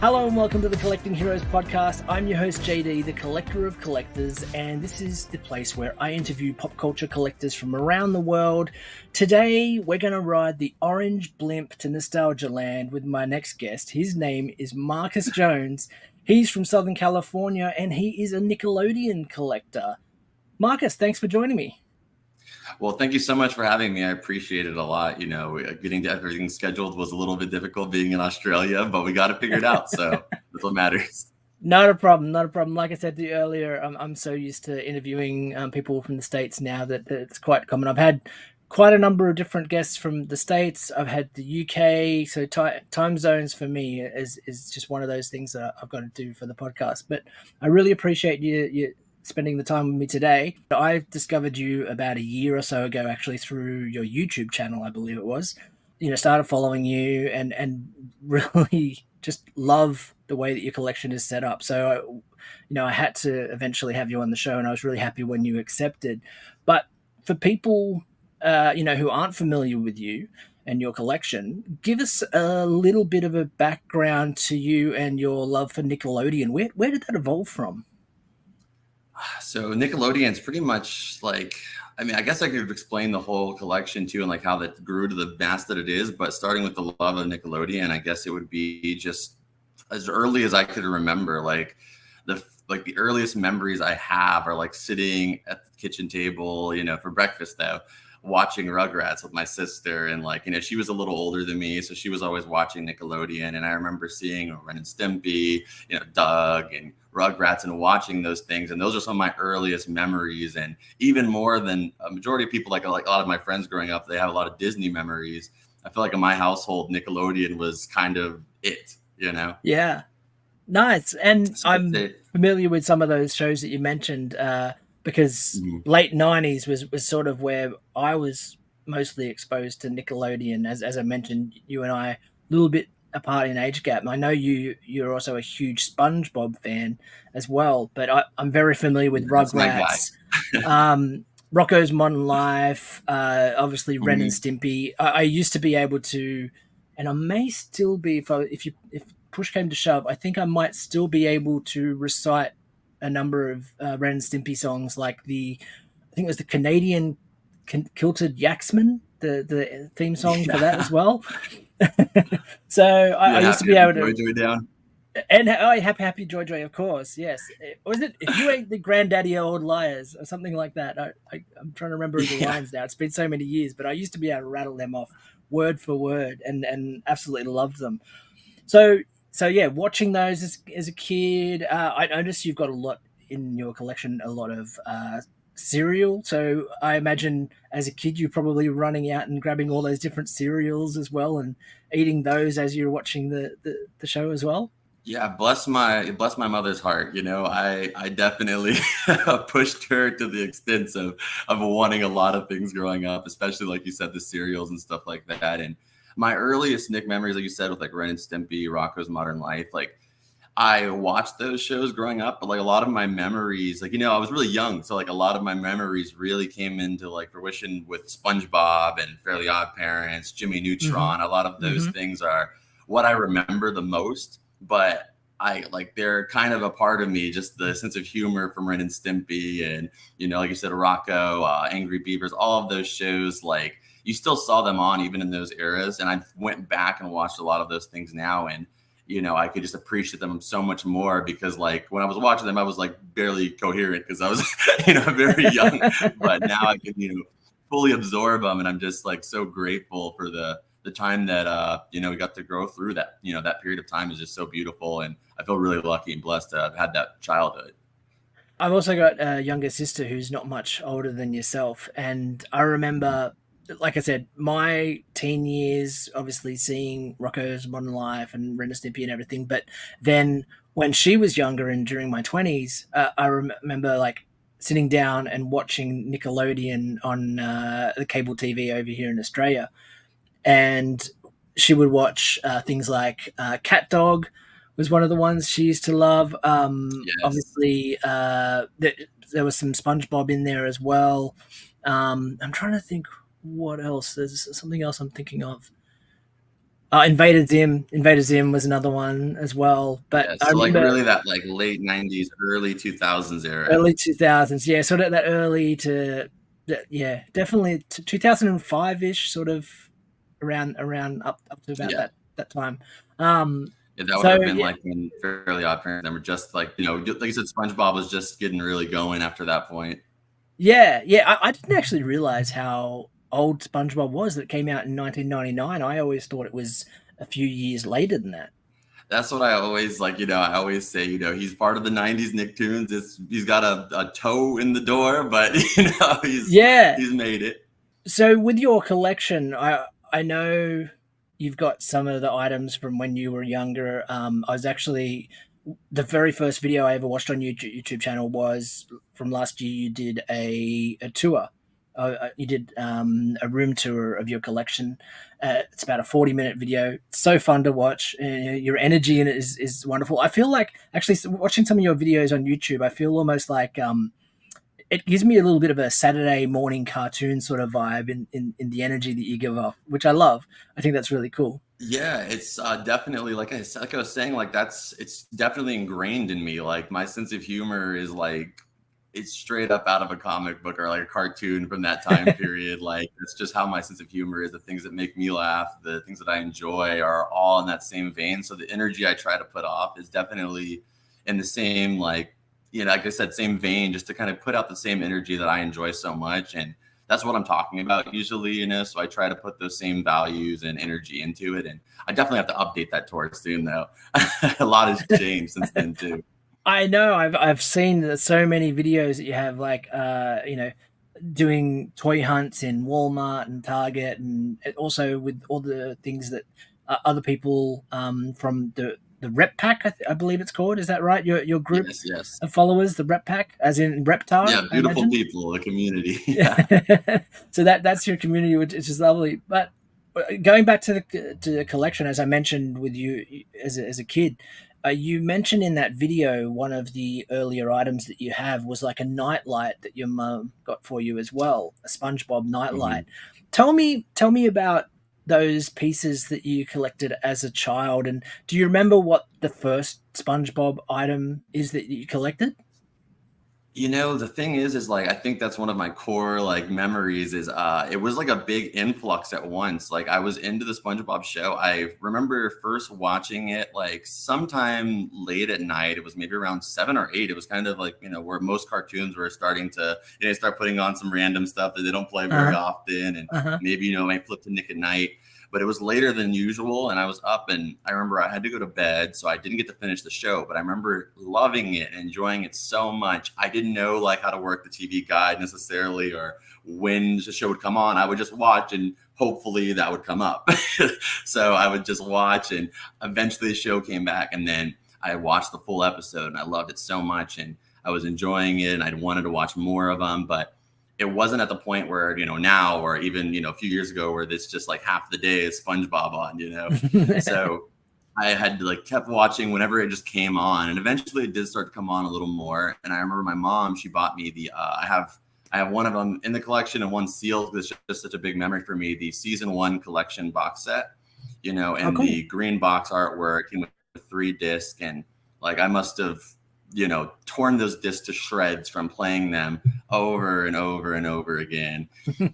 Hello and welcome to the Collecting Heroes podcast. I'm your host JD, the collector of collectors, and this is the place where I interview pop culture collectors from around the world. Today, we're going to ride the orange blimp to nostalgia land with my next guest. His name is Marcus Jones. He's from Southern California, and he is a Nickelodeon collector. Marcus, thanks for joining me. Well, thank you so much for having me. I appreciate it a lot. You know, getting to everything scheduled was a little bit difficult being in Australia, but we got it figured out. So that's what matters. Not a problem. Like I said to you earlier, I'm so used to interviewing people from the States now that it's quite common. I've had quite a number of different guests from the States. I've had the UK. So time zones for me is just one of those things that I've got to do for the podcast. But I really appreciate you spending the time with me today. I discovered you about a year or so ago, actually, through your YouTube channel, I believe it was. You know, started following you and really just love the way that your collection is set up. So, I had to eventually have you on the show, and I was really happy when you accepted. But for people, who aren't familiar with you and your collection, give us a little bit of a background to you and your love for Nickelodeon. Where did that evolve from? So Nickelodeon is pretty much like, I guess I could explain the whole collection too and like how that grew to the mass that it is. But starting with the love of Nickelodeon, I guess it would be just as early as I could remember. Like the earliest memories I have are like sitting at the kitchen table, for breakfast though, watching Rugrats with my sister. And she was a little older than me, so she was always watching Nickelodeon. And I remember seeing Ren and Stimpy, Doug and Rugrats and watching those things. And those are some of my earliest memories. And even more than a majority of people, like a lot of my friends growing up, they have a lot of Disney memories. I feel like in my household, Nickelodeon was kind of it, Yeah. Nice. And so I'm familiar with some of those shows that you mentioned because late 90s was sort of where I was mostly exposed to Nickelodeon. As I mentioned, you and I a little bit apart in age gap. I know you're also a huge SpongeBob fan as well, but I'm very familiar with Rugrats, Rocko's Modern Life, obviously Ren and Stimpy. I used to be able to, and I may still be, if push came to shove, I think I might still be able to recite a number of Ren and Stimpy songs, like I think it was the Canadian Kilted Yaxman, the theme song for that as well. So I used to be able to Joy down. And happy joy, of course, yes. Was it if you ain't the granddaddy of old liars or something like that? I'm trying to remember the lines now. It's been so many years, but I used to be able to rattle them off word for word and absolutely loved them. So yeah, watching those as a kid, I noticed you've got a lot in your collection, a lot of cereal. So I imagine as a kid you're probably running out and grabbing all those different cereals as well and eating those as you're watching the show as well. Yeah, bless my mother's heart. I definitely pushed her to the extent of wanting a lot of things growing up, especially like you said, the cereals and stuff like that. And my earliest Nick memories, like you said, with like Ren and Stimpy, Rocko's Modern Life, like I watched those shows growing up, but like a lot of my memories, I was really young. So like a lot of my memories really came into like fruition with SpongeBob and Fairly Odd Parents, Jimmy Neutron. A lot of those things are what I remember the most, but they're kind of a part of me, just the sense of humor from Ren and Stimpy and, like you said, Rocko, Angry Beavers, all of those shows, like you still saw them on even in those eras. And I went back and watched a lot of those things now. And, I could just appreciate them so much more because like when I was watching them, I was like barely coherent because I was, very young, but now I can, fully absorb them. And I'm just like so grateful for the time that, we got to grow through that, that period of time is just so beautiful. And I feel really lucky and blessed to have had that childhood. I've also got a younger sister who's not much older than yourself. And I remember, like I said, my teen years, obviously seeing Rocko's Modern Life and Ren and Stimpy and everything. But then when she was younger and during my 20s, I remember like sitting down and watching Nickelodeon on the cable TV over here in Australia. And she would watch things like Cat Dog was one of the ones she used to love. Yes. Obviously, there was some SpongeBob in there as well. I'm trying to think what else. There's something else I'm thinking of. Invader Zim was another one as well. But Yeah, I so like remember really that like late 90s, early 2000s era. early 2000s, yeah, sort of that early to yeah, definitely to 2005 ish, sort of around up to about Yeah. that time. Um, Yeah, that would so have been yeah, like when Fairly Odd Parents, they were just like, you know, like you said, SpongeBob was just getting really going after that point. yeah, I didn't actually realize how old SpongeBob was that it came out in 1999. I always thought it was a few years later than that. That's what I always like, you know, I always say, you know, he's part of the 90s Nicktoons. He's got a toe in the door, but you know, Yeah. he's made it. So with your collection, I know you've got some of the items from when you were younger. I was actually the very first video I ever watched on your YouTube channel was from last year. You did a tour. You did a room tour of your collection. It's about a 40-minute video. It's so fun to watch. Your energy in it is wonderful. I feel like actually watching some of your videos on YouTube, I feel almost like it gives me a little bit of a Saturday morning cartoon sort of vibe in the energy that you give off, which I love. I think that's really cool. Yeah, it's definitely like I was saying, like it's definitely ingrained in me. Like my sense of humor is like it's straight up out of a comic book or like a cartoon from that time period. Like it's just how my sense of humor is. The things that make me laugh, the things that I enjoy are all in that same vein. So the energy I try to put off is definitely in the same, like, you know, like I said, same vein, just to kind of put out the same energy that I enjoy so much. And that's what I'm talking about usually, you know. So I try to put those same values and energy into it. And I definitely have to update that towards soon though. A lot has changed since then too. I know I've seen so many videos that you have, like doing toy hunts in Walmart and Target, and also with all the things that other people from the Rep Pack, I believe it's called. Is that right? Your group Yes, yes. of followers, the Rep Pack, as in Reptar, Yeah, I beautiful imagine. people, the community. Yeah. Yeah. So that's your community, which is just lovely. But going back to the collection, as I mentioned with you as a kid, you mentioned in that video one of the earlier items that you have was like a nightlight that your mum got for you as well, a SpongeBob nightlight. Mhm. Tell me about those pieces that you collected as a child, and do you remember what the first SpongeBob item is that you collected? You know, the thing is like I think that's one of my core like memories is it was like a big influx at once. Like I was into the SpongeBob show. I remember first watching it like sometime late at night. It was maybe around 7 or 8. It was kind of like, you know, where most cartoons were starting to, you know, start putting on some random stuff that they don't play very Uh-huh. often. And Uh-huh. maybe, you know, I flip to Nick at Night. But it was later than usual, and I was up, and I remember I had to go to bed, so I didn't get to finish the show. But I remember loving it, enjoying it so much. I didn't know like how to work the TV guide necessarily, or when the show would come on. I would just watch, and hopefully that would come up. So I would just watch, and eventually the show came back, and then I watched the full episode, and I loved it so much, and I was enjoying it, and I wanted to watch more of them, but it wasn't at the point where, you know, now or even, you know, a few years ago where it's just like half the day is SpongeBob on, you know. So I had to like kept watching whenever it just came on, and eventually it did start to come on a little more. And I remember my mom, she bought me the I have one of them in the collection and one sealed. It's just such a big memory for me, the season 1 collection box set, you know, Oh, and cool. the green box artwork came with 3 discs. And like I must have, you know, torn those discs to shreds from playing them over and over and over again.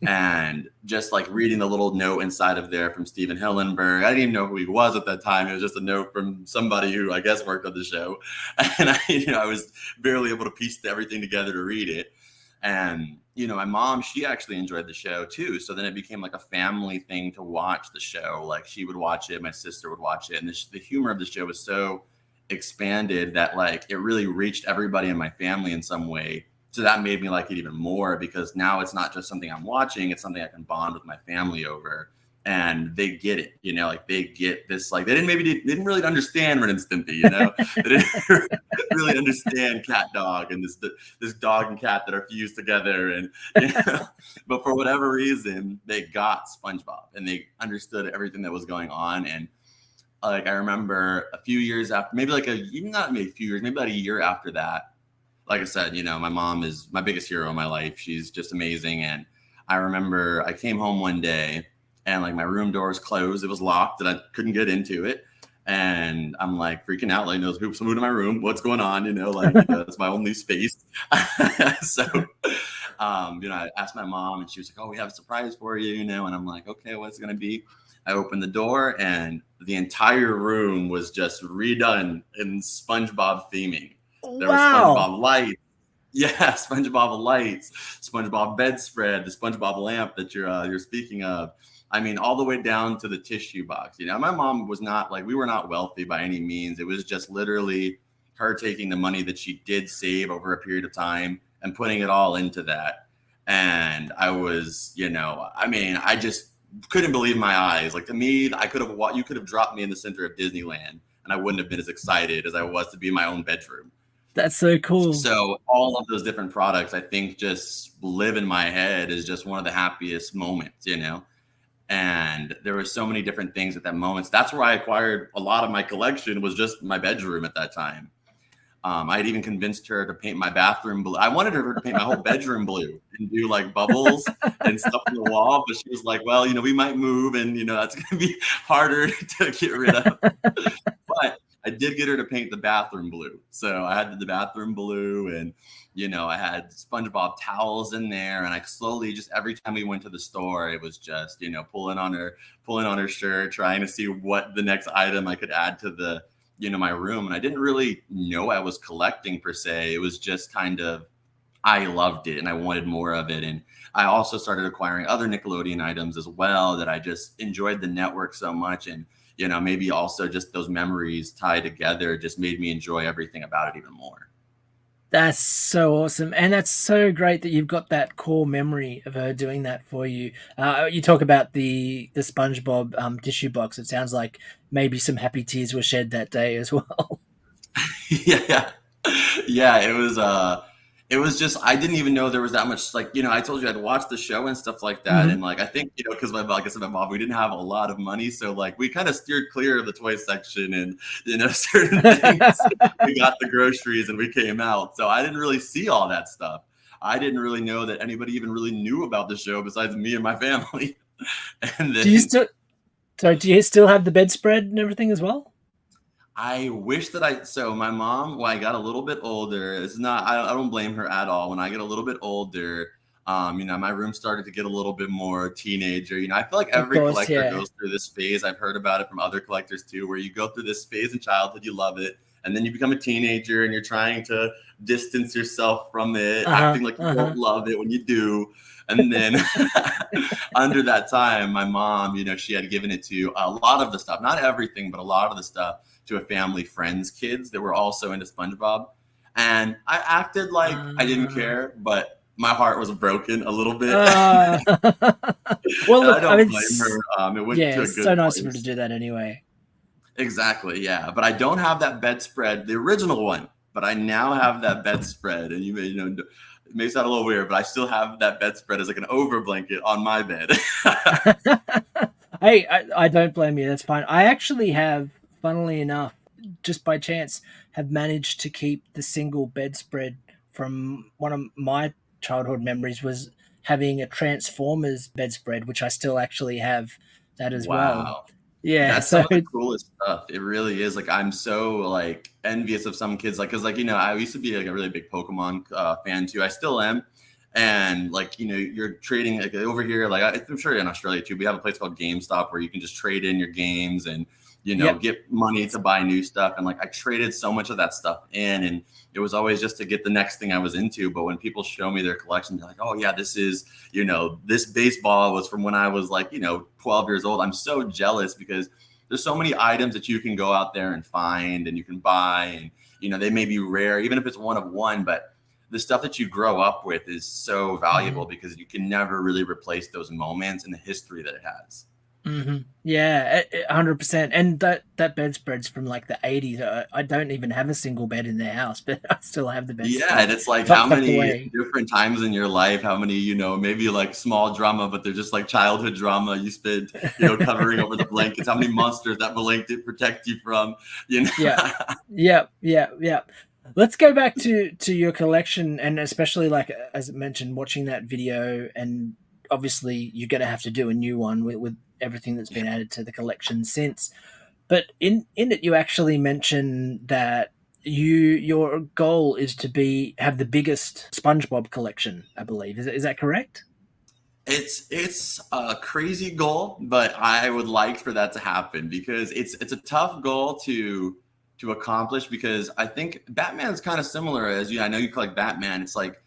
And just like reading the little note inside of there from Steven Hillenberg. I didn't even know who he was at that time. It was just a note from somebody who I guess worked on the show. And I was barely able to piece everything together to read it. And, you know, my mom, she actually enjoyed the show too. So then it became like a family thing to watch the show. Like she would watch it, my sister would watch it. And the humor of the show was so expanded that like it really reached everybody in my family in some way. So that made me like it even more, because now it's not just something I'm watching, it's something I can bond with my family over. And they get it, you know, like they get this, like they didn't really understand Ren and Stimpy, you know, they didn't really understand Cat Dog and this dog and cat that are fused together, and you know, but for whatever reason they got SpongeBob and they understood everything that was going on. And like I remember a few years after, maybe like not maybe a few years, maybe about a year after that, like I said, you know, my mom is my biggest hero in my life. She's just amazing. And I remember I came home one day and like my room door was closed. It was locked and I couldn't get into it. And I'm like freaking out, like, no, who's moving to my room? What's going on? Like, it's my only space. So, I asked my mom and she was like, oh, we have a surprise for you, and I'm like, okay, what's it going to be? I opened the door and the entire room was just redone in SpongeBob theming. There was SpongeBob lights. Yeah, SpongeBob lights, SpongeBob bedspread, the SpongeBob lamp that you're speaking of. I mean, all the way down to the tissue box. My mom was not we were not wealthy by any means. It was just literally her taking the money that she did save over a period of time and putting it all into that. And I was, I just couldn't believe my eyes. Like, to me, you could have dropped me in the center of Disneyland and I wouldn't have been as excited as I was to be in my own bedroom. That's so cool. So all of those different products, I think, just live in my head as just one of the happiest moments, And there were so many different things at that moment. So that's where I acquired a lot of my collection, was just my bedroom at that time. I had even convinced her to paint my bathroom blue. I wanted her to paint my whole bedroom blue and do like bubbles and stuff on the wall. But she was like, well, we might move and, that's going to be harder to get rid of. But I did get her to paint the bathroom blue. So I had the bathroom blue and, I had SpongeBob towels in there. And I slowly, just every time we went to the store, it was just, pulling on her shirt, trying to see what the next item I could add to the, my room. And I didn't really know I was collecting per se. It was just kind of, I loved it and I wanted more of it. And I also started acquiring other Nickelodeon items as well, that I just enjoyed the network so much. And, maybe also just those memories tied together just made me enjoy everything about it even more. That's so awesome. And that's so great that you've got that core memory of her doing that for you. You talk about the SpongeBob tissue box. It sounds like maybe some happy tears were shed that day as well. Yeah. It was just, I didn't even know there was that much, I told you I'd watched the show and stuff like that. Mm-hmm. And I think, because my mom, we didn't have a lot of money. So we kind of steered clear of the toy section and, certain things. We got the groceries and we came out. So I didn't really see all that stuff. I didn't really know that anybody even really knew about the show besides me and my family. And then, do you still have the bedspread and everything as well? I wish that so my mom, when I got a little bit older, I don't blame her at all. When I get a little bit older, my room started to get a little bit more teenager. I feel like every collector goes through this phase. I've heard about it from other collectors too, where you go through this phase in childhood, you love it. And then you become a teenager and you're trying to distance yourself from it, acting like you don't love it when you do. And then under that time, my mom, she had given it to a lot of the stuff, not everything, but a lot of the stuff, to a family friend's kids that were also into SpongeBob. And I acted like I didn't care, but my heart was broken a little bit. Well, look, I don't blame her. It went to a good it's so nice place. of her to do that anyway. Exactly, yeah. But I don't have that bedspread, the original one, but I now have that bedspread. And it may sound a little weird, but I still have that bedspread as like an over blanket on my bed. Hey, I don't blame you. That's fine. I actually have, funnily enough, just by chance, have managed to keep the single bedspread from one of my childhood memories, was having a Transformers bedspread, which I still actually have that as well. Yeah, that's some of the coolest stuff. It really is. I'm so envious of some kids, because I used to be a really big Pokemon fan too. I still am. And you're trading over here, I'm sure in Australia too, we have a place called GameStop where you can just trade in your games and get money to buy new stuff. And I traded so much of that stuff in, and it was always just to get the next thing I was into. But when people show me their collection, they're like, oh yeah, this is, this baseball was from when I was 12 years old. I'm so jealous because there's so many items that you can go out there and find and you can buy, and, they may be rare, even if it's one of one, but the stuff that you grow up with is so valuable because you can never really replace those moments and the history that it has. Mm-hmm. Yeah, 100%. And that bedspread's from the 80s. I don't even have a single bed in the house, but I still have the bedspread. Yeah, and it's how many different times in your life, how many, maybe small drama, but they're just childhood drama you spent, covering over the blankets, how many monsters that blanket protect you from, Yeah. Let's go back to your collection, and especially as I mentioned, watching that video, and obviously you're going to have to do a new one with everything that's been added to the collection since. But in it, you actually mentioned that your goal is to have the biggest SpongeBob collection, I believe. Is that correct? It's a crazy goal, but I would like for that to happen because it's a tough goal to accomplish because I think Batman's kind of similar as you. I know you collect Batman. It's like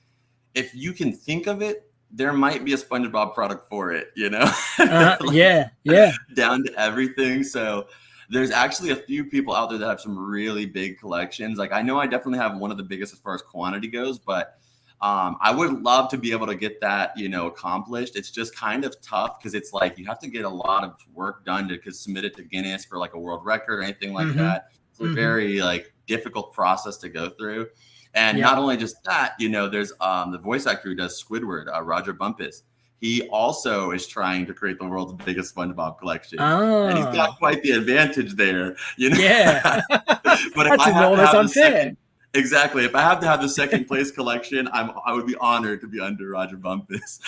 if you can think of it, there might be a SpongeBob product for it, you know? Like, Yeah. down to everything. So there's actually a few people out there that have some really big collections. Like I know I definitely have one of the biggest as far as quantity goes, but I would love to be able to get that, accomplished. It's just kind of tough because it's like you have to get a lot of work done to submit it to Guinness for like a world record or anything like that. It's a very like difficult process to go through. And not only just that, there's the voice actor who does Squidward, Roger Bumpus. He also is trying to create the world's biggest SpongeBob collection. And he's got quite the advantage there, Yeah. But if That's almost unfair. Exactly. If I have to have the second place collection, I would be honored to be under Roger Bumpus.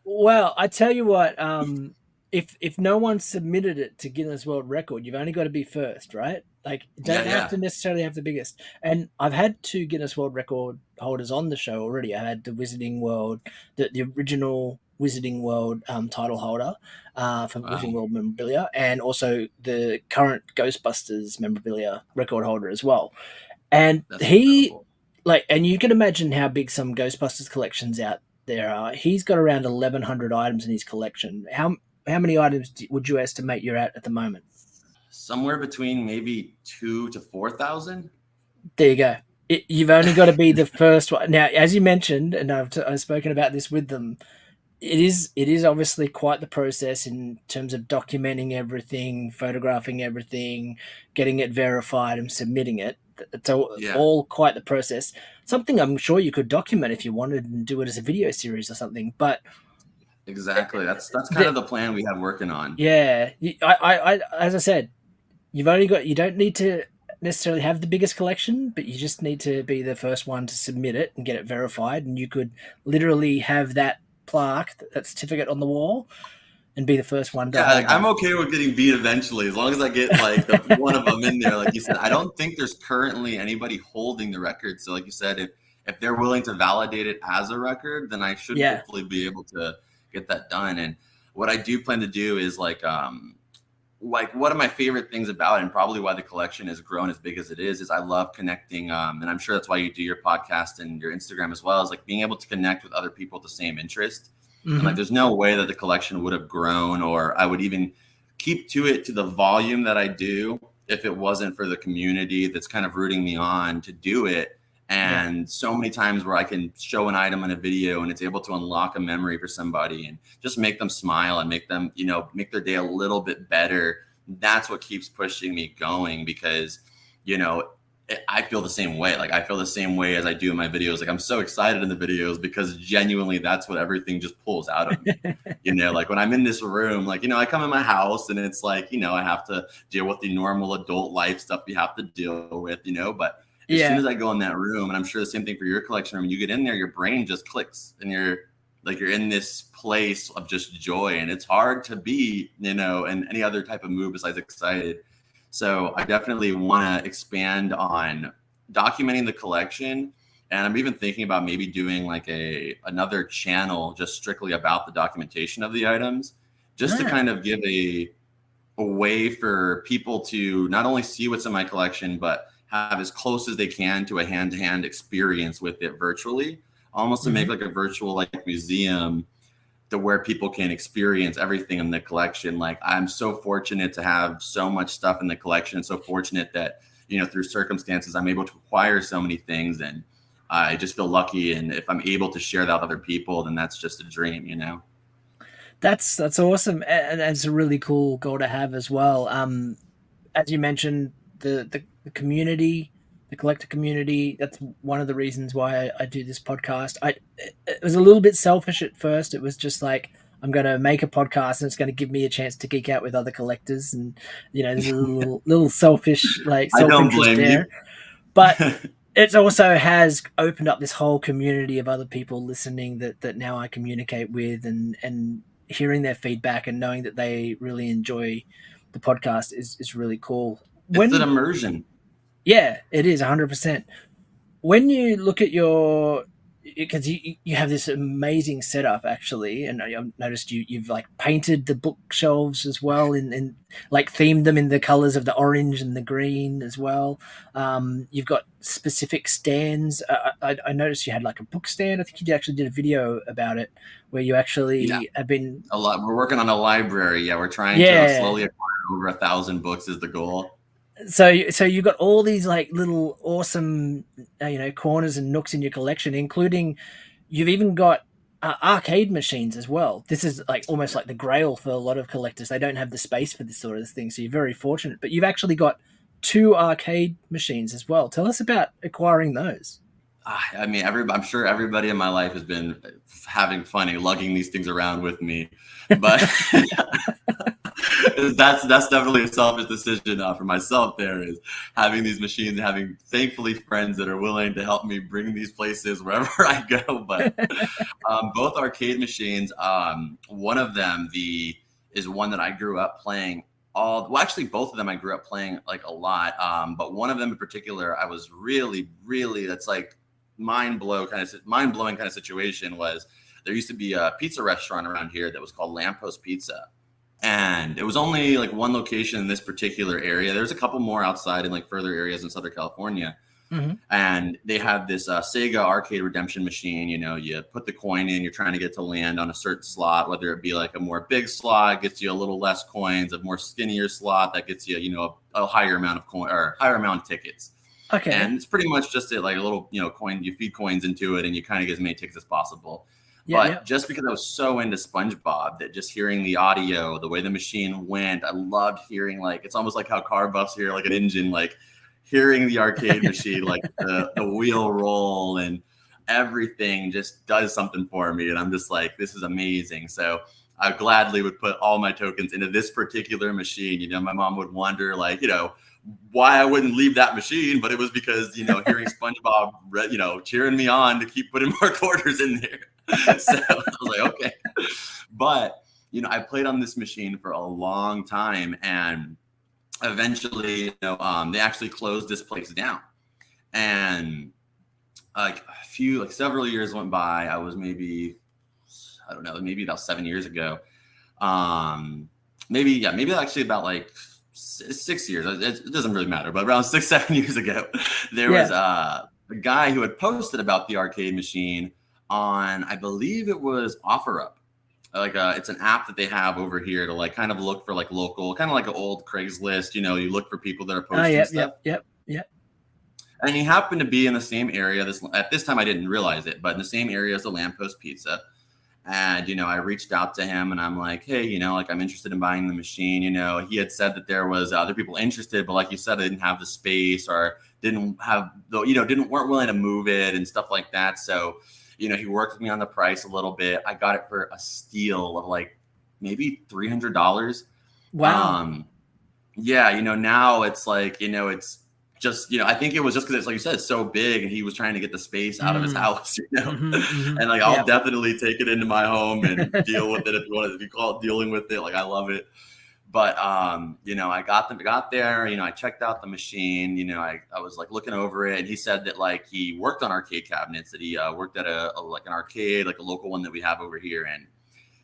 Well, I tell you what, if no one submitted it to Guinness World Record, you've only got to be first, right? Like, you don't have to necessarily have the biggest. And I've had 2 Guinness World Record holders on the show already. I had the Wizarding World, the original Wizarding World title holder from Wizarding World memorabilia, and also the current Ghostbusters memorabilia record holder as well. And That's incredible. and you can imagine how big some Ghostbusters collections out there are. He's got around 1,100 items in his collection. How many items would you estimate you're at the moment? Somewhere between maybe 2,000 to 4,000. There you go. You've only got to be the first one. Now, as you mentioned, and I've spoken about this with them, it is obviously quite the process in terms of documenting everything, photographing everything, getting it verified and submitting it. It's all quite the process. Something I'm sure you could document if you wanted and do it as a video series or something. But exactly, that's kind of the plan we have working on. Yeah, I as I said, you don't need to necessarily have the biggest collection, but you just need to be the first one to submit it and get it verified. And you could literally have that plaque, that certificate on the wall, and be the first one to I'm okay with getting beat eventually, as long as I get like one of them in there. Like you said, I don't think there's currently anybody holding the record. So like you said, if they're willing to validate it as a record, then I should hopefully be able to get that done. And what I do plan to do is like one of my favorite things about it, and probably why the collection has grown as big as it is I love connecting. And I'm sure that's why you do your podcast and your Instagram as well, is like being able to connect with other people with the same interest. And like, there's no way that the collection would have grown, or I would even keep to it to the volume that I do if it wasn't for the community that's kind of rooting me on to do it. And so many times where I can show an item in a video and it's able to unlock a memory for somebody and just make them smile and make them, make their day a little bit better. That's what keeps pushing me going, because, I feel the same way. Like I feel the same way as I do in my videos. Like I'm so excited in the videos because genuinely that's what everything just pulls out of me. Like when I'm in this room, like, I come in my house and it's like, I have to deal with the normal adult life stuff you have to deal with, but as soon as I go in that room, and I'm sure the same thing for your collection room, you get in there, your brain just clicks and you're in this place of just joy, and it's hard to be, in any other type of mood besides excited. So I definitely want to expand on documenting the collection. And I'm even thinking about maybe doing like another channel just strictly about the documentation of the items, just to kind of give a way for people to not only see what's in my collection, but have as close as they can to a hand-to-hand experience with it virtually, almost to make like a virtual like museum to where people can experience everything in the collection. Like I'm so fortunate to have so much stuff in the collection, and so fortunate that, through circumstances, I'm able to acquire so many things, and I just feel lucky. And if I'm able to share that with other people, then that's just a dream, That's awesome. And it's a really cool goal to have as well. As you mentioned, the community, the collector community, that's one of the reasons why I do this podcast. It was a little bit selfish at first. It was just like, I'm going to make a podcast and it's going to give me a chance to geek out with other collectors, and there's a little selfish, like self-interest there. But it also has opened up this whole community of other people listening that now I communicate with, and hearing their feedback and knowing that they really enjoy the podcast is really cool. It's an When immersion. Yeah, it is 100%. When you look at your, because you have this amazing setup actually, and I've noticed you've like painted the bookshelves as well, in like themed them in the colors of the orange and the green as well. You've got specific stands. I noticed you had like a book stand. I think you actually did a video about it where you Yeah, actually have been. a lot. We're working on a library. Yeah, we're trying to Yeah, slowly acquire over 1,000 books is the goal. so you've got all these like little awesome corners and nooks in your collection, including you've even got arcade machines as well. This is like almost like the grail for a lot of collectors. They don't have the space for this sort of thing, so you're very fortunate. But you've actually got two arcade machines as well. Tell us about acquiring those. I mean, I'm sure everybody in my life has been having fun and lugging these things around with me, but that's definitely a selfish decision for myself. There is having these machines, having thankfully friends that are willing to help me bring these places wherever I go. But both arcade machines, one of them is one that I grew up playing well, actually both of them I grew up playing like a lot. But one of them in particular, I was really that's like mind blowing kind of situation. Was there used to be a pizza restaurant around here that was called Lamppost Pizza, and it was only like one location in this particular area. There's a couple more outside in like further areas in Southern California. Mm-hmm. And they have this Sega arcade redemption machine. You put the coin in, you're trying to get to land on a certain slot, whether it be like a more big slot gets you a little less coins, a more skinnier slot that gets you, a higher amount of coin or higher amount of tickets. Okay. And it's pretty much just like a little, coin, you feed coins into it and you kind of get as many tickets as possible. Yeah, But just because I was so into SpongeBob that just hearing the audio, the way the machine went, I loved hearing, like, it's almost like how car buffs hear like an engine, like hearing the arcade machine, like the wheel roll and everything just does something for me. And I'm just like, this is amazing. So I gladly would put all my tokens into this particular machine. My mom would wonder, like, why I wouldn't leave that machine, but it was because, hearing SpongeBob, cheering me on to keep putting more quarters in there. So I was like, okay. But, I played on this machine for a long time, and eventually, they actually closed this place down. And several years went by. I was maybe about 7 years ago. Maybe actually about like 6 years. It doesn't really matter, but around 6-7 years ago, there was a guy who had posted about the arcade machine on, I believe it was OfferUp. It's an app that they have over here to like kind of look for like local, kind of like an old Craigslist. You look for people that are posting stuff. Yep. And he happened to be in the same area. At this time, I didn't realize it, but in the same area as the Lamppost Pizza. And, I reached out to him and I'm like, hey, I'm interested in buying the machine. He had said that there was other people interested, but like you said, I didn't have the space or weren't willing to move it and stuff like that. So, he worked with me on the price a little bit. I got it for a steal of like maybe $300. Wow. Yeah. Now it's like, it's just, I think it was just because it's like you said, it's so big and he was trying to get the space out of his house, and like, I'll definitely take it into my home and deal with it if you call it dealing with it. Like, I love it. But, I got there, I checked out the machine, I was like looking over it, and he said that like he worked on arcade cabinets, that he worked at an arcade, like a local one that we have over here. And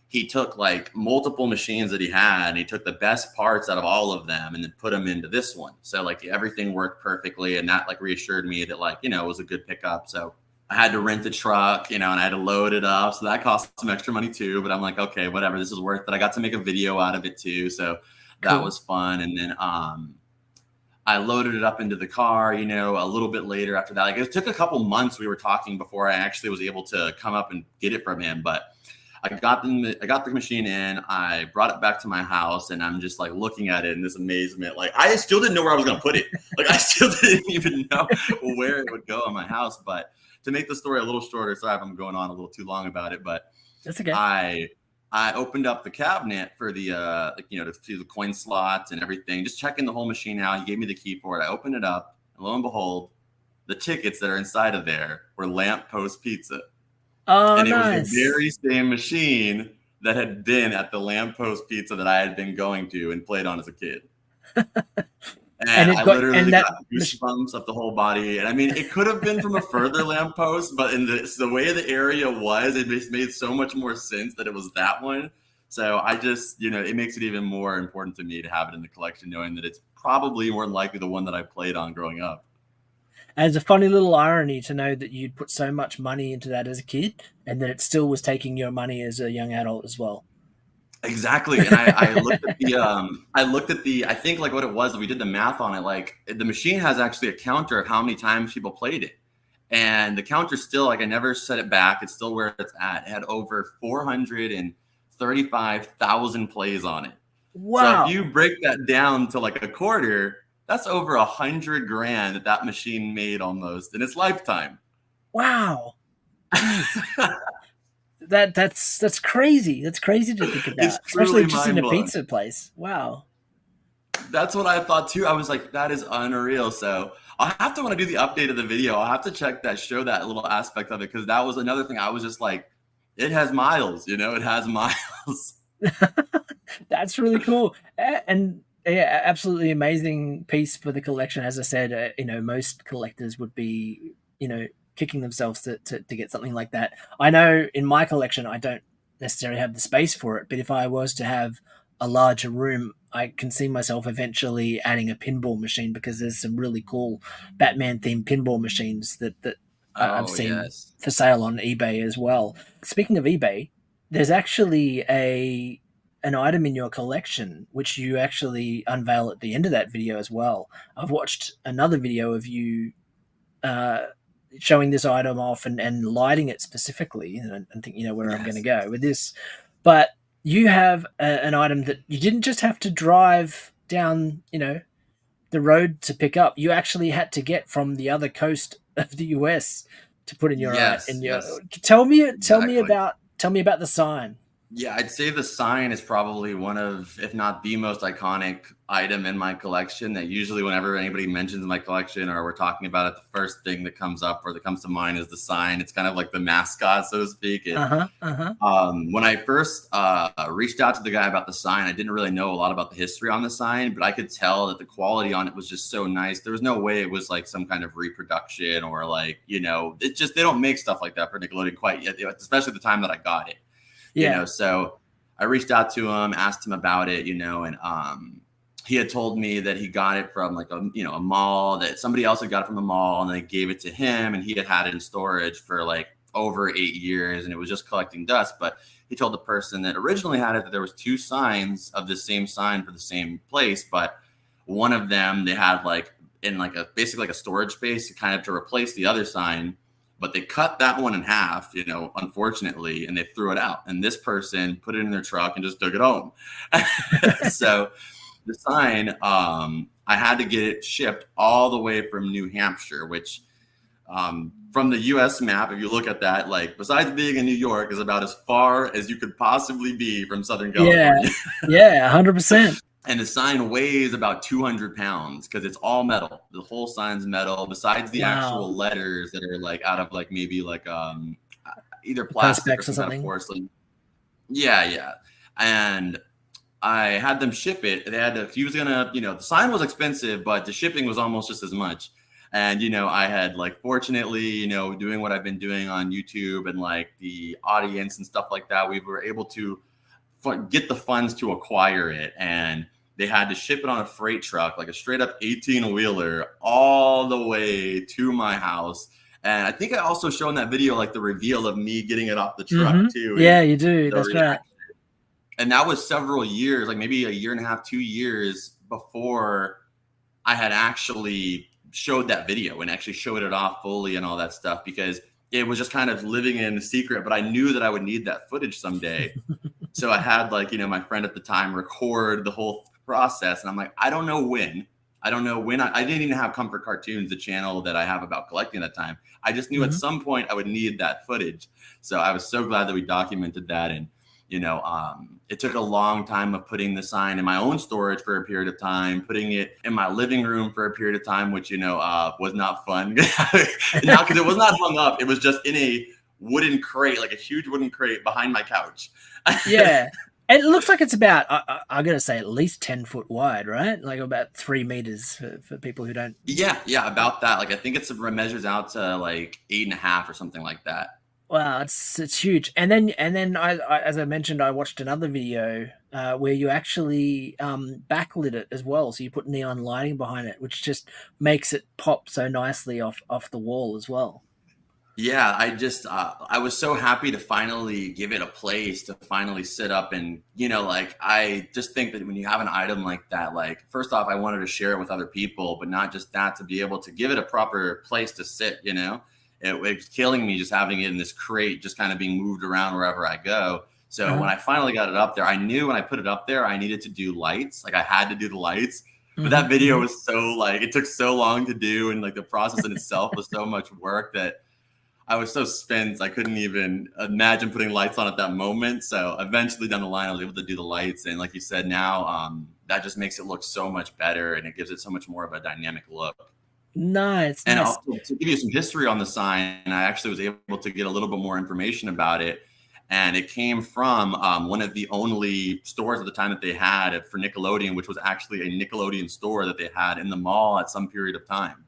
he took like multiple machines that he had and he took the best parts out of all of them and then put them into this one. So like everything worked perfectly. And that like reassured me that like, it was a good pickup. So I had to rent a truck, and I had to load it up. So that cost some extra money too, but I'm like, okay, whatever, this is worth it. I got to make a video out of it too. So that was fun. And then, I loaded it up into the car, a little bit later after that. Like, it took a couple months we were talking before I actually was able to come up and get it from him. But I got the machine in, I brought it back to my house, and I'm just like looking at it in this amazement. Like, I still didn't know where I was going to put it. Like, I still didn't even know where it would go in my house. But to make the story a little shorter, sorry if I'm going on a little too long about it, but That's okay. I opened up the cabinet for the, to see the coin slots and everything, just checking the whole machine out. He gave me the key for it. I opened it up, and lo and behold, the tickets that are inside of there were Lamppost Pizza. Oh, and it nice. was the very same machine that had been at the Lamppost Pizza that I had been going to and played on as a kid. And I literally got goosebumps up the whole body. And I mean, it could have been from a further lamppost, but in the way the area was, it just made so much more sense that it was that one. So I just, it makes it even more important to me to have it in the collection, knowing that it's probably more than likely the one that I played on growing up. And it's a funny little irony to know that you'd put so much money into that as a kid, and that it still was taking your money as a young adult as well. Exactly. And I looked at I think like what it was, we did the math on it. Like the machine has actually a counter of how many times people played it. And the counter still, like I never set it back. It's still where it's at. It had over 435,000 plays on it. Wow. So if you break that down to like a quarter, that's over $100,000 that machine made almost in its lifetime. Wow. That's crazy. That's crazy to think about, especially just in a pizza place. Wow. That's what I thought too. I was like, that is unreal. So I'll have to, when I do the update of the video, I'll have to check that, show that little aspect of it, because that was another thing. I was just like, it has miles, it has miles. That's really cool. And yeah, absolutely amazing piece for the collection. As I said, most collectors would be, kicking themselves to get something like that. I know in my collection, I don't necessarily have the space for it, but if I was to have a larger room, I can see myself eventually adding a pinball machine, because there's some really cool Batman themed pinball machines that I've seen for sale on eBay as well. Speaking of eBay, there's actually an item in your collection which you actually unveil at the end of that video as well. I've watched another video of you showing this item off and lighting it specifically, and think where I'm going to go with this. But you have an item that you didn't just have to drive down the road to pick up. You actually had to get from the other coast of the US to put in your Tell me about the sign. Yeah, I'd say the sign is probably one of, if not the most iconic item in my collection, that usually whenever anybody mentions my collection or we're talking about it, the first thing that comes up or that comes to mind is the sign. It's kind of like the mascot, so to speak. When I first reached out to the guy about the sign, I didn't really know a lot about the history on the sign, but I could tell that the quality on it was just so nice. There was no way it was like some kind of reproduction or like, it just, they don't make stuff like that for Nickelodeon quite yet, especially the time that I got it. So I reached out to him, asked him about it, and he had told me that he got it from like a mall, that somebody else had got it from the mall, and they gave it to him, and he had it in storage for like over 8 years, and it was just collecting dust. But he told the person that originally had it that there was 2 signs of the same sign for the same place, but one of them they had like in like basically like a storage space kind of to replace the other sign. But they cut that one in half, unfortunately, and they threw it out. And this person put it in their truck and just took it home. So the sign, I had to get it shipped all the way from New Hampshire, which from the U.S. map, if you look at that, like besides being in New York, is about as far as you could possibly be from Southern California. Yeah, 100%. And the sign weighs about 200 pounds because it's all metal. The whole sign's metal, besides the actual letters that are like out of like maybe like either plastic or some kind of porcelain. Yeah. And I had them ship it. He was gonna, the sign was expensive, but the shipping was almost just as much. And, I had like, fortunately, doing what I've been doing on YouTube and like the audience and stuff like that, we were able to get the funds to acquire it, and they had to ship it on a freight truck, like a straight up 18-wheeler, all the way to my house. And I think I also show in that video like the reveal of me getting it off the truck too. Yeah, you do. That's right. And that was several years, like maybe a year and a half, 2 years before I had actually showed that video and actually showed it off fully and all that stuff, because it was just kind of living in a secret, but I knew that I would need that footage someday. So I had like, my friend at the time record the whole process. And I'm like, I don't know when. I didn't even have Comfort Cartoons, the channel that I have about collecting at that time. I just knew at some point I would need that footage. So I was so glad that we documented that. And, it took a long time of putting the sign in my own storage for a period of time, putting it in my living room for a period of time, which, was not fun. Now, because it was not hung up. It was just in a wooden crate, like a huge wooden crate behind my couch. Yeah. And it looks like it's about, I'm going to say at least 10 foot wide, right? Like about 3 meters for people who don't. Yeah, about that. Like I think it measures out to like 8.5 or something like that. Wow, it's huge. And then as I mentioned, I watched another video where you actually backlit it as well. So you put neon lighting behind it, which just makes it pop so nicely off the wall as well. Yeah, I was so happy to finally give it a place to finally sit up and, like I just think that when you have an item like that, like first off, I wanted to share it with other people, but not just that, to be able to give it a proper place to sit. It was killing me just having it in this crate, just kind of being moved around wherever I go. So when I finally got it up there, I knew when I put it up there, I needed to do lights. Like I had to do the lights. But that video was so like, it took so long to do. And like the process in itself was so much work that I was so spent, I couldn't even imagine putting lights on at that moment. So eventually down the line, I was able to do the lights. And like you said, now that just makes it look so much better and it gives it so much more of a dynamic look. Nice, And nice. also, to give you some history on the sign, I actually was able to get a little bit more information about it. And it came from one of the only stores at the time that they had for Nickelodeon, which was actually a Nickelodeon store that they had in the mall at some period of time.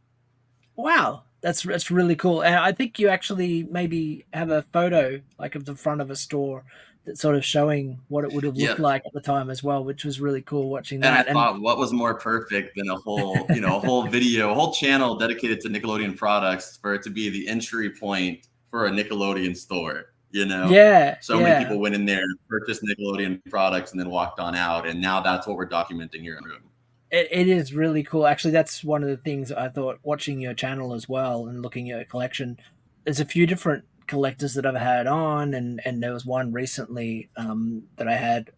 Wow, that's really cool. And I think you actually maybe have a photo like of the front of a store that's sort of showing what it would have looked Yeah. like at the time as well, which was really cool watching And I that. And thought, what was more perfect than a whole video, a whole channel dedicated to Nickelodeon products for it to be the entry point for a Nickelodeon store. yeah, So many yeah. people went in there, purchased Nickelodeon products, and then walked on out. And now that's what we're documenting here in the room. It is really cool. Actually, that's one of the things I thought watching your channel as well and looking at your collection. There's a few different collectors that I've had on, and there was one recently that I had,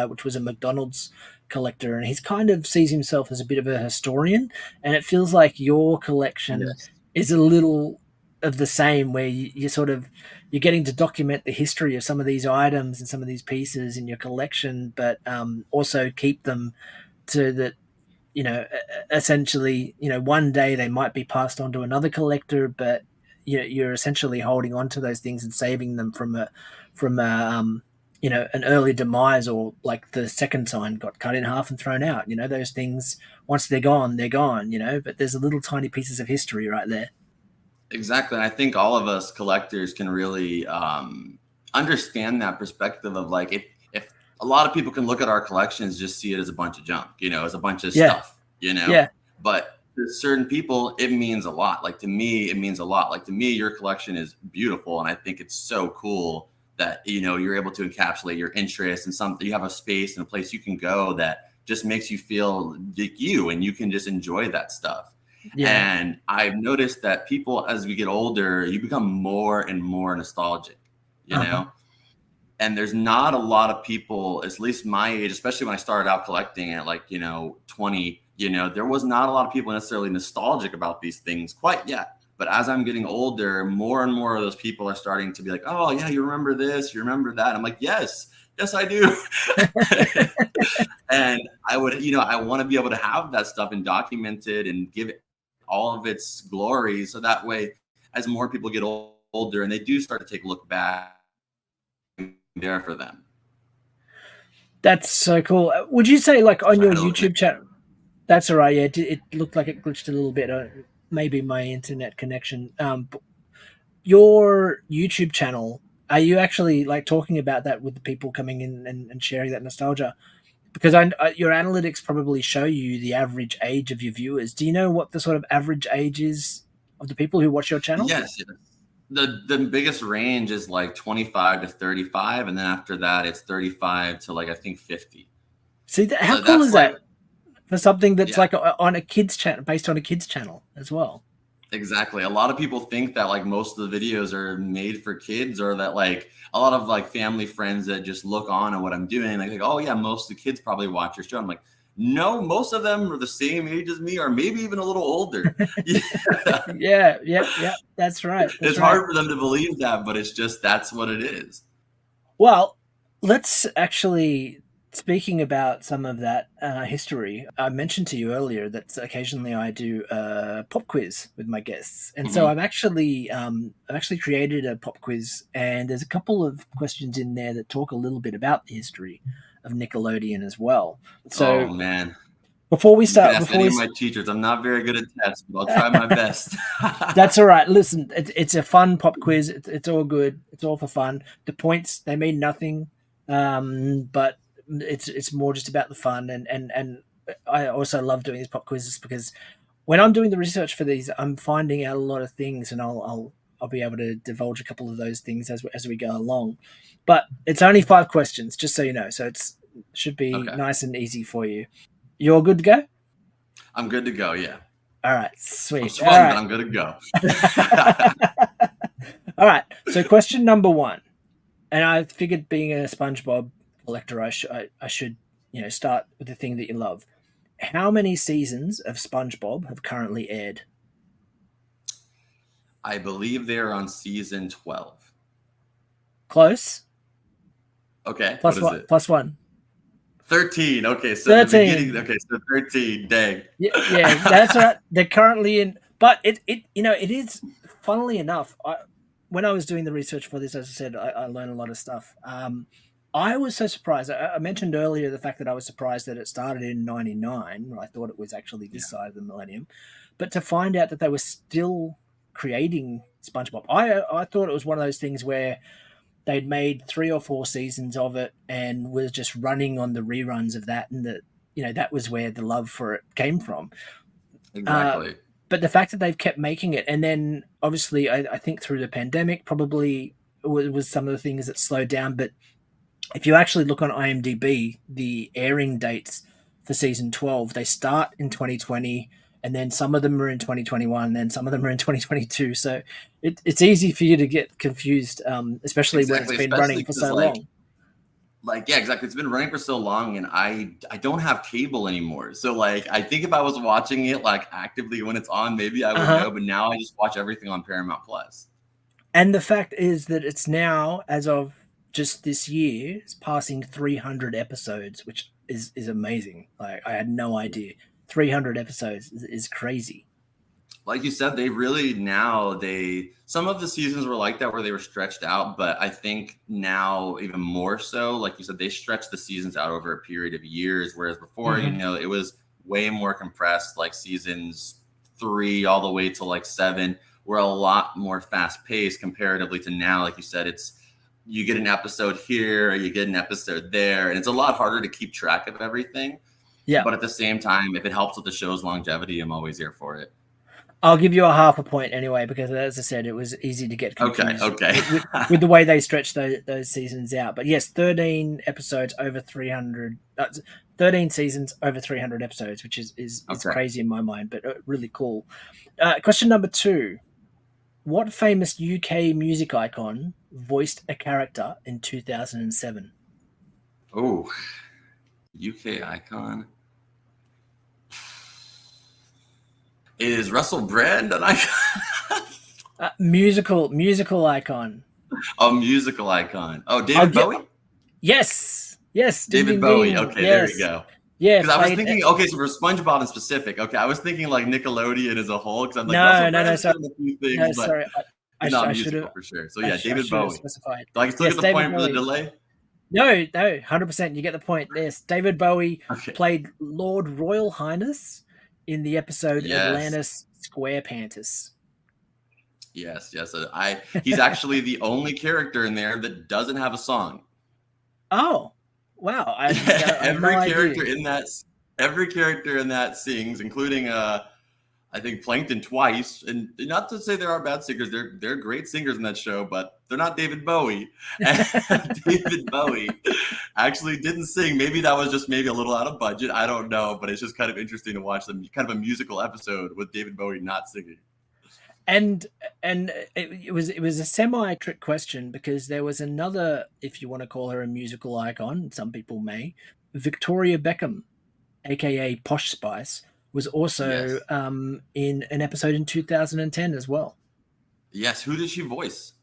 which was a McDonald's collector, and he's kind of sees himself as a bit of a historian, and it feels like your collection Yes. is a little of the same, where you sort of you're getting to document the history of some of these items and some of these pieces in your collection, but also keep them to that essentially, one day they might be passed on to another collector, but you're essentially holding on to those things and saving them from an early demise, or like the second sign got cut in half and thrown out. Those things, once they're gone, they're gone. But there's a little tiny pieces of history right there. Exactly. And I think all of us collectors can really understand that perspective of like, if a lot of people can look at our collections, just see it as a bunch of junk, as a bunch of Yeah, stuff. yeah, But to certain people, it means a lot. Like to me, it means a lot. Like to me, your collection is beautiful. And I think it's so cool that, you're able to encapsulate your interest in something. You have a space and a place you can go that just makes you feel like you, and you can just enjoy that stuff. yeah. And I've noticed that people, as we get older, you become more and more nostalgic, you Uh-huh. know? And there's not a lot of people, at least my age, especially when I started out collecting at like, 20, there was not a lot of people necessarily nostalgic about these things quite yet. But as I'm getting older, more and more of those people are starting to be like, oh, yeah, you remember this, you remember that. I'm like, yes, I do. And I would, I want to be able to have that stuff and document it and give it all of its glory. So that way, as more people get older and they do start to take a look back, there for them. That's so cool. Would you say, like, on Sorry, your I don't know. YouTube channel? That's all right. Yeah, it looked like it glitched a little bit. Maybe my internet connection. But your YouTube channel, are you actually like talking about that with the people coming in and sharing that nostalgia? Because your analytics probably show you the average age of your viewers. Do you know what the sort of average age is of the people who watch your channel? Yes. The biggest range is like 25 to 35, and then after that it's 35 to like I think 50. See, how So cool that's is like, that for something that's yeah, like on a kids channel, based on a kids channel as well? exactly. A lot of people think that like most of the videos are made for kids, or that like a lot of like family friends that just look on at what I'm doing, like, oh yeah, most of the kids probably watch your show. I'm like, no, most of them are the same age as me, or maybe even a little older. Yeah. Yeah, yep, yep. That's right. That's It's right. hard for them to believe that, but it's just that's what it is. Well, let's actually Speaking about some of that history, I mentioned to you earlier that occasionally I do a pop quiz with my guests, and so Hmm. I've actually created a pop quiz, and there's a couple of questions in there that talk a little bit about the history of Nickelodeon as well. Oh So man, before we you can start, ask before any we of my teachers. I'm not very good at tests, but I'll try my best. That's all right. Listen, it's a fun pop quiz. It's all good. It's all for fun. The points they mean nothing, but it's more just about the fun. And I also love doing these pop quizzes because when I'm doing the research for these, I'm finding out a lot of things, and I'll be able to divulge a couple of those things as we go along. But it's only 5 questions, just so you know. So it should be Okay, nice and easy for you. You're good to go. I'm good to go. Yeah, All right, I'm sweet. All swung, but right. I'm good to go. All right. So question number one, and I figured being a SpongeBob collector, I should start with the thing that you love. How many seasons of SpongeBob have currently aired? I believe they're on season 12. Close. Okay, what Plus is one. it? Plus one. 13. Okay, so the beginning. 13. Okay, so 13. Dang. Yeah, yeah, that's right. They're currently in, but it is. Funnily enough, when I was doing the research for this, as I said, I learned a lot of stuff. I was so surprised. I mentioned earlier the fact that I was surprised that it started in '99. I thought it was actually Yeah, this side of the millennium, but to find out that they were still creating SpongeBob, I thought it was one of those things where they'd made 3 or 4 seasons of it and was just running on the reruns of that, and that was where the love for it came from. Uh, exactly. but the fact that they've kept making it, and then obviously I think through the pandemic probably was some of the things that slowed down. But if you actually look on IMDb, the airing dates for season 12, they start in 2020, and then some of them are in 2021, and then some of them are in 2022. So it's easy for you to get confused, especially when it's Exactly, been especially running for because so long. yeah, exactly. It's been running for so long, and I don't have cable anymore. So like, I think if I was watching it like actively when it's on, maybe I Uh would huh. know. But now I just watch everything on Paramount Plus. And the fact is that it's now, as of just this year, it's passing 300 episodes, which is amazing. Like I had no idea. 300 episodes is crazy. Like you said, they really now some of the seasons were like that where they were stretched out, but I think now even more so, like you said, they stretched the seasons out over a period of years, whereas before, Hmm. it was way more compressed, like seasons 3 all the way to like 7 were a lot more fast paced comparatively to now. Like you said, it's you get an episode here, or you get an episode there, and it's a lot harder to keep track of everything. Yeah. But at the same time, if it helps with the show's longevity, I'm always here for it. I'll give you a half a point anyway, because as I said, it was easy to get Okay, confused okay. with the way they stretched those seasons out. But yes, 13 episodes over 300, 13 seasons over 300 episodes, which is Okay. crazy in my mind, but really cool. Question number two. What famous UK music icon voiced a character in 2007? Oh, UK icon. Is Russell Brand an icon? Musical icon. A musical icon. Oh, I'll David get Bowie? yes. Ding David ding Bowie. ding. Okay, there we Yes, go. yeah. Because I was Played. thinking, okay, so for SpongeBob in specific, okay, I was thinking like Nickelodeon as a whole, because I'm like, No, Russell no, no. Brand's Sorry, doing a few no, things, but sorry. he's not I should have. musical for sure. So yeah, I David should have Bowie. specified. Do I still Yes, get the David point for the Bowie. delay? No, no, 100%. You get the point. Yes, David Bowie Okay. played Lord Royal Highness in the episode Yes. Atlantis SquarePants. Yes, yes. He's actually the only character in there that doesn't have a song. Oh, wow! I had no every idea. character in that every character in that sings, including I think Plankton twice. And not to say there are bad singers, they're great singers in that show, but they're not David Bowie. And David Bowie actually didn't sing. Maybe that was just maybe a little out of budget. I don't know, but it's just kind of interesting to watch them kind of a musical episode with David Bowie not singing. And it was a semi trick question because there was another, if you want to call her a musical icon, some people may, Victoria Beckham, aka Posh Spice, was also Yes. in an episode in 2010 as well. Yes. Who did she voice?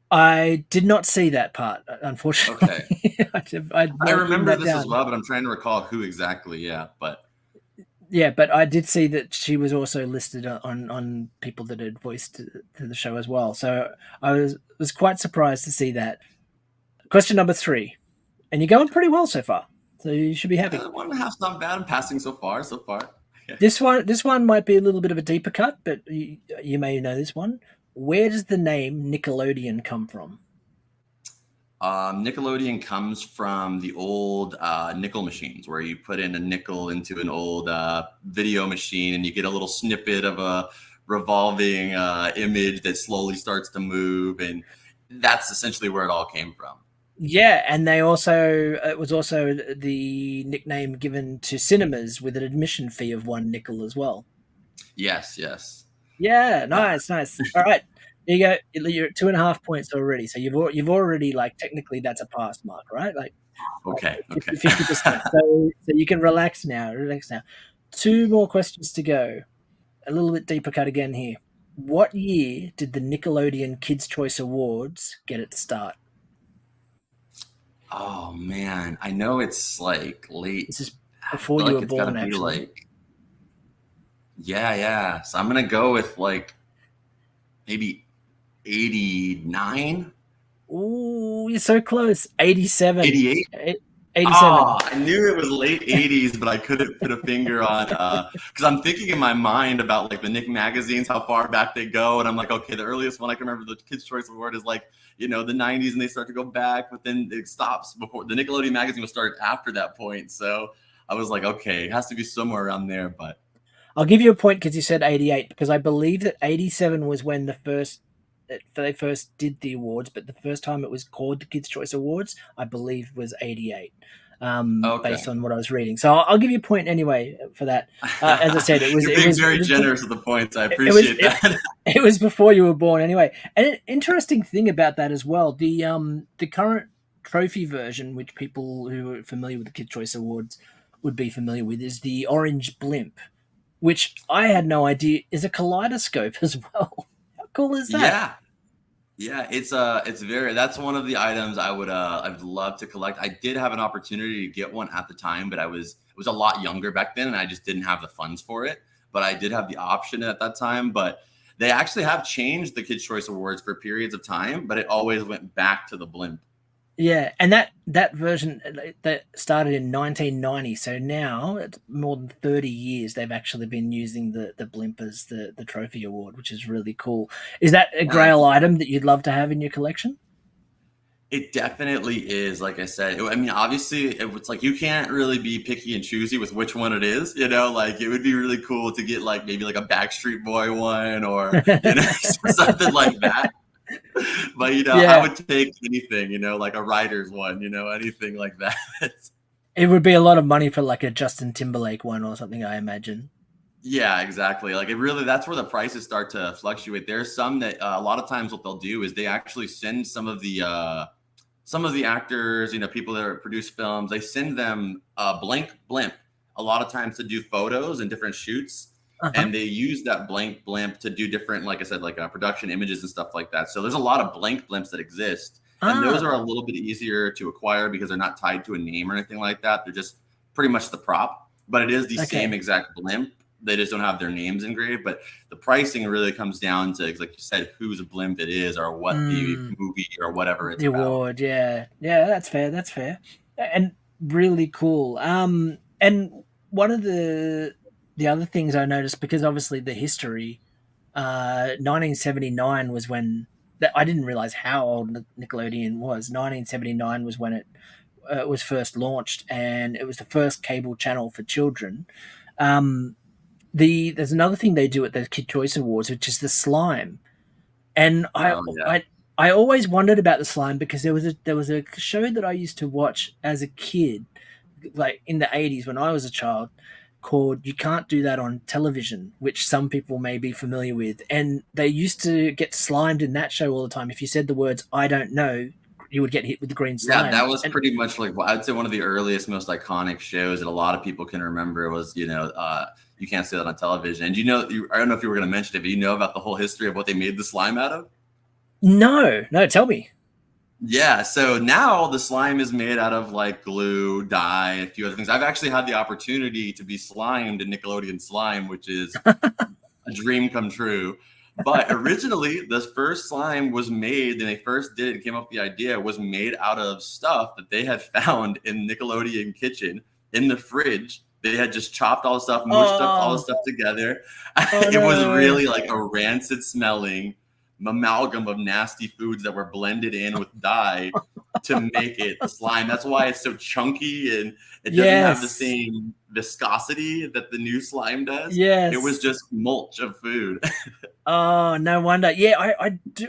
I did not see that part, Okay. unfortunately. I'd I written remember that this as down. well, but I'm trying to recall who exactly. Yeah, but Yeah, but I did see that she was also listed on people that had voiced to the show as well. So I was quite surprised to see that. Question number 3, and you're going pretty well so far, so you should be happy. 1.5's not bad. I'm passing so far. So far. Yeah. This one might be a little bit of a deeper cut, but you may know this one. Where does the name Nickelodeon come from? Nickelodeon comes from the old nickel machines, where you put in a nickel into an old video machine, and you get a little snippet of a revolving image that slowly starts to move, and that's essentially where it all came from. Yeah, and it was also the nickname given to cinemas with an admission fee of 1 nickel as well. Yes, yes. Yeah, Uh, nice, nice. All right, there you go. You're at 2.5 points already. So you've already, like, technically that's a pass mark, right? Like okay, okay. 50%. So you can relax now. Relax now. 2 more questions to go. A little bit deeper cut again here. What year did the Nickelodeon Kids' Choice Awards get its start? Oh man, I know it's like late. This is I before feel you like were it's got to born, be actually. like, yeah, yeah. So I'm gonna go with like maybe 89, Ooh, you're so close. 87. 88. 87. Oh, I knew it was late 80s, but I couldn't put a finger on because I'm thinking in my mind about like the Nick magazines, how far back they go, and I'm like, okay, the earliest one I can remember the Kids' Choice Award is like the 90s, and they start to go back, but then it stops before the Nickelodeon magazine was started after that point. So I was like, okay, it has to be somewhere around there, but I'll give you a point because you said 88, because I believe that 87 was when they first did the awards, but the first time it was called the Kids' Choice Awards, I believe, was 88, based okay. on what I was reading. So I'll give you a point anyway for that. As I said, You're being very generous with the points. I it was appreciate it, that. it was before you were born anyway. And an interesting thing about that as well, the current trophy version, which people who are familiar with the Kids' Choice Awards would be familiar with, is the orange blimp, which I had no idea is a kaleidoscope as well. How cool is that? Yeah. Yeah, it's very that's one of the items I'd love to collect. I did have an opportunity to get one at the time, but I was a lot younger back then and I just didn't have the funds for it. But I did have the option at that time. But they actually have changed the Kids' Choice Awards for periods of time, but it always went back to the blimp. Yeah, and that version that started in 1990, so now it's more than 30 years they've actually been using the blimp as the trophy award, which is really cool. Is that a Yeah, grail item that you'd love to have in your collection? it definitely is. Like I said, I mean, obviously, it's like you can't really be picky and choosy with which one it is. Like it would be really cool to get like maybe like a Backstreet Boy one or something like that. But I Yeah, would take anything. Like a writer's one. Anything like that. it would be a lot of money for like a Justin Timberlake one or something, I imagine. Yeah, exactly. Like it really, that's where the prices start to fluctuate. There's some that a lot of times what they'll do is they actually send some of the actors, people that produce films, they send them a blank blimp a lot of times to do photos and different shoots. Uh-huh. And they use that blank blimp to do different, like I said, like production images and stuff like that. So there's a lot of blank blimps that exist. And those are a Ah, little bit easier to acquire because they're not tied to a name or anything like that. They're just pretty much the prop, but it is the same okay. exact blimp. They just don't have their names engraved. But the pricing really comes down to, like you said, whose blimp it is or what the Mm, movie or whatever it's the about. award, yeah. Yeah, that's fair, that's fair. And really cool. And one of the other things I noticed, because obviously the history, 1979 was when that I didn't realize how old Nickelodeon was. 1979 was when it was first launched, and it was the first cable channel for children. Um, there's another thing they do at the Kid Choice Awards, which is the slime. And Oh yeah. I always wondered about the slime because there was a show that I used to watch as a kid, like in the 80s when I was a child, called You Can't Do That on Television, which some people may be familiar with. And they used to get slimed in that show all the time. If you said the words "I don't know," you would get hit with the green Yeah, slime. that was And pretty much like I'd say one of the earliest, most iconic shows that a lot of people can remember was, you can't see that on television. And I don't know if you were going to mention it, but you know about the whole history of what they made the slime out of? No, tell me. Yeah, so now the slime is made out of like glue, dye, a few other things. I've actually had the opportunity to be slimed in Nickelodeon slime, which is a dream come true. But originally, the first slime was made, and they first did it and came up with the idea, was made out of stuff that they had found in Nickelodeon kitchen in the fridge. They had just chopped all the stuff, mushed up all the Oh, stuff together. oh It was no. really like a rancid smelling amalgam of nasty foods that were blended in with dye to make it slime. That's why it's so chunky and it doesn't have the Yes. same viscosity that the new slime does. It was Yes. just mulch of food. Oh, no wonder. Yeah,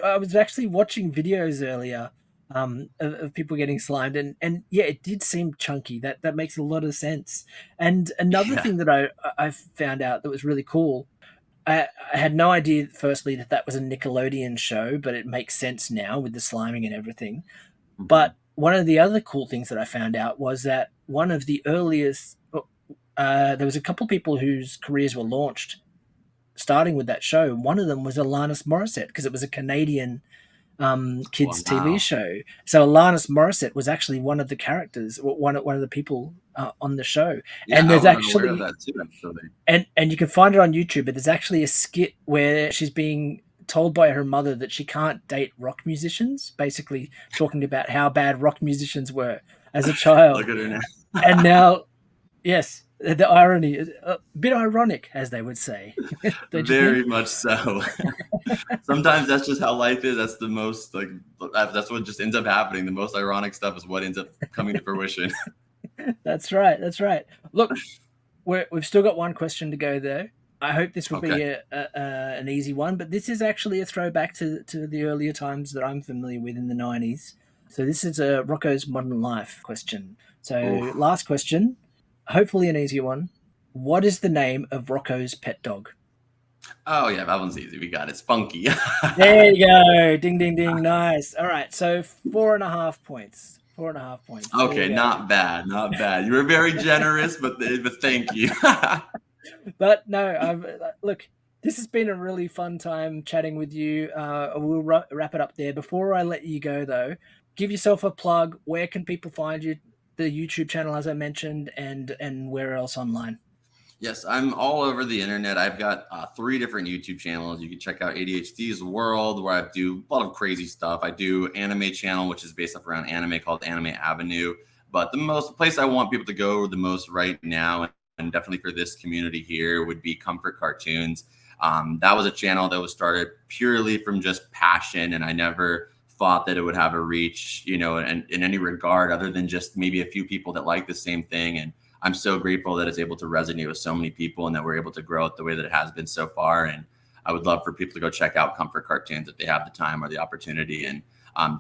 I was actually watching videos earlier of people getting slimed, and yeah, it did seem chunky. That makes a lot of sense. And another Yeah. thing that I found out that was really cool, I had no idea firstly that that was a Nickelodeon show, but it makes sense now with the sliming and everything. Mhm. But one of the other cool things that I found out was that one of the earliest there was a couple of people whose careers were launched starting with that show. One of them was Alanis Morissette because it was a Canadian kids TV Wow. show. So Alanis Morissette was actually one of the characters, one of the people on the show. Yeah, And I there's wasn't aware of actually that too, actually. and you can find it on YouTube. But there's actually a skit where she's being told by her mother that she can't date rock musicians, basically talking about how bad rock musicians were as a child. Look at her And now. now, yes, the irony is a bit ironic, as they would say. Don't you think? Very much so. Sometimes that's just how life is. That's the most like that's what just ends up happening. The most ironic stuff is what ends up coming to fruition. That's right. That's right. Look, we've still got one question to go, though. I hope this will Okay. be an easy one, but this is actually a throwback to the earlier times that I'm familiar with in the 90s. So this is a Rocco's Modern Life question. So Oof. last question, hopefully an easier one. What is the name of Rocco's pet dog? Oh yeah, that one's easy. We got it. Spunky. There you go. Ding, ding, ding. Nice. All right. So 4.5 points. 4.5 points. There Okay, you go. not bad, not bad. You were very generous, but thank you. But no, look, this has been a really fun time chatting with you. We'll wrap it up there. Before I let you go, though, give yourself a plug. Where can people find you? The YouTube channel, as I mentioned, and where else online? Yes, I'm all over the internet. I've got 3 different YouTube channels. You can check out ADHD's World, where I do a lot of crazy stuff. I do anime channel, which is based up around anime called Anime Avenue. But the place I want people to go the most right now, and definitely for this community here, would be Comfort Cartoons. That was a channel that was started purely from just passion, and I never thought that it would have a reach, in any regard other than just maybe a few people that like the same thing. And I'm so grateful that it's able to resonate with so many people and that we're able to grow it the way that it has been so far. And I would love for people to go check out Comfort Cartoons if they have the time or the opportunity. And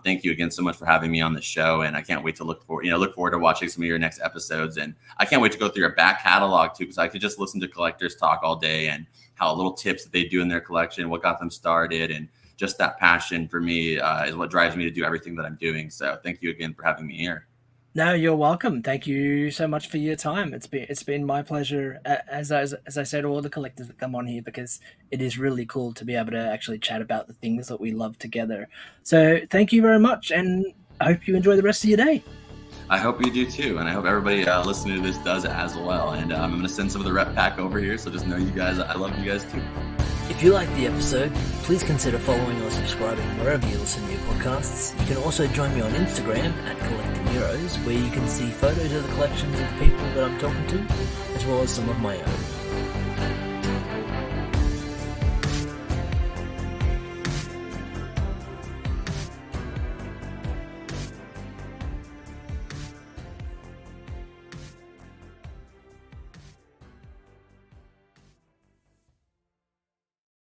thank you again so much for having me on the show. And I can't wait to look forward to watching some of your next episodes. And I can't wait to go through your back catalog too, because I could just listen to collectors talk all day and how little tips that they do in their collection, what got them started, and just that passion for me is what drives me to do everything that I'm doing. So thank you again for having me here. No, you're welcome. Thank you so much for your time. It's been my pleasure, as I said, all the collectors that come on here because it is really cool to be able to actually chat about the things that we love together. So thank you very much, and I hope you enjoy the rest of your day. I hope you do too, and I hope everybody listening to this does as well. And I'm going to send some of the rep pack over here, so just know you guys, I love you guys too. If you liked the episode, please consider following or subscribing wherever you listen to your podcasts. You can also join me on Instagram at Collecting Heroes, where you can see photos of the collections of people that I'm talking to, as well as some of my own.